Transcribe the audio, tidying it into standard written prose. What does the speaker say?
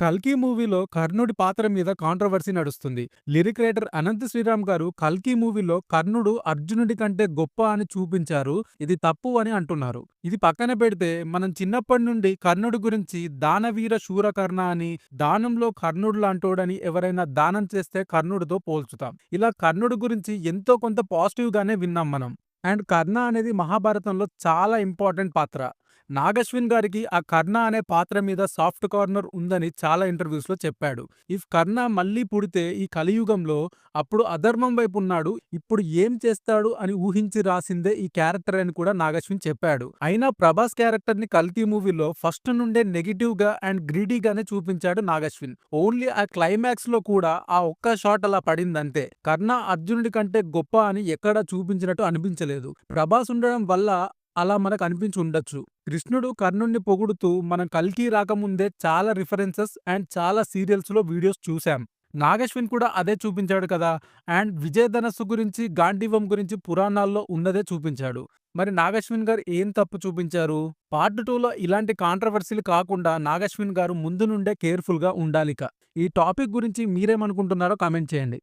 'కల్కి' మూవీలో కర్ణుడి పాత్ర మీద కాంట్రోవర్సీ నడుస్తుంది. లిరిక్ రైటర్ అనంత్ శ్రీరామ్ గారు 'కల్కి' మూవీలో కర్ణుడు అర్జునుడి కంటే గొప్ప అని చూపించారు. ఇది తప్పు అని అంటున్నారు. ఇది పక్కన పెడితే మనం చిన్నప్పటి నుండి కర్ణుడి గురించి దానవీర శూరకర్ణ అని, దానంలో కర్ణుడు లాంటోడని ఎవరైనా దానం చేస్తే కర్ణుడితో పోల్చుతాం. ఇలా కర్ణుడి గురించి ఎంతో కొంత పాజిటివ్ గానే విన్నాం మనం. అండ్ కర్ణ అనేది మహాభారతంలో చాలా ఇంపార్టెంట్ పాత్ర. నాగశ్విన్ గారికి ఆ కర్ణ అనే పాత్ర మీద సాఫ్ట్ కార్నర్ ఉందని చాలా ఇంటర్వ్యూస్‌లో చెప్పాడు. ఇఫ్ కర్ణ మళ్ళీ పుడితే ఈ కలియుగంలో అప్పుడు అధర్మం వైపు ఉన్నాడు. ఇప్పుడు ఏం చేస్తాడు అని ఊహించి రాసిందే ఈ క్యారెక్టర్ అని కూడా నాగశ్విన్ చెప్పాడు. అయినా ప్రభాస్ క్యారెక్టర్‌ని 'కల్కి' మూవీలో ఫస్ట్ నుండే నెగెటివ్‌గా అండ్ గ్రీడీగానే చూపించాడు నాగశ్విన్. ఓన్లీ ఆ క్లైమాక్స్‌లో కూడా ఆ ఒక్క షాట్ అలా పడిందంతే. కర్ణ అర్జునుడి కంటే గొప్ప అని ఎక్కడా చూపించినట్టు అనిపించలేదు. ప్రభాస్ ఉండడం వల్ల అలా మనకు అనిపించి ఉండొచ్చు. కృష్ణుడు కర్ణుడిని పొగుడుతూ మనం 'కల్కి' రాకముందే చాలా రిఫరెన్సెస్ అండ్ చాలా సీరియల్స్‌లో వీడియోస్ చూసాం. నాగశ్విన్ కూడా అదే చూపించాడు కదా! అండ్ విజయ ధనస్సు గురించి, గాండీవం గురించి పురాణాల్లో ఉన్నదే చూపించాడు. మరి నాగశ్విన్ గారు ఏం తప్పు చూపించారు? పార్ట్ 2లో ఇలాంటి కాంట్రోవర్సీలు కాకుండా నాగశ్విన్ గారు ముందు నుండే కేర్‌ఫుల్‌గా ఉండాలిక. ఈ టాపిక్ గురించి మీరేమనుకుంటున్నారో కామెంట్ చేయండి.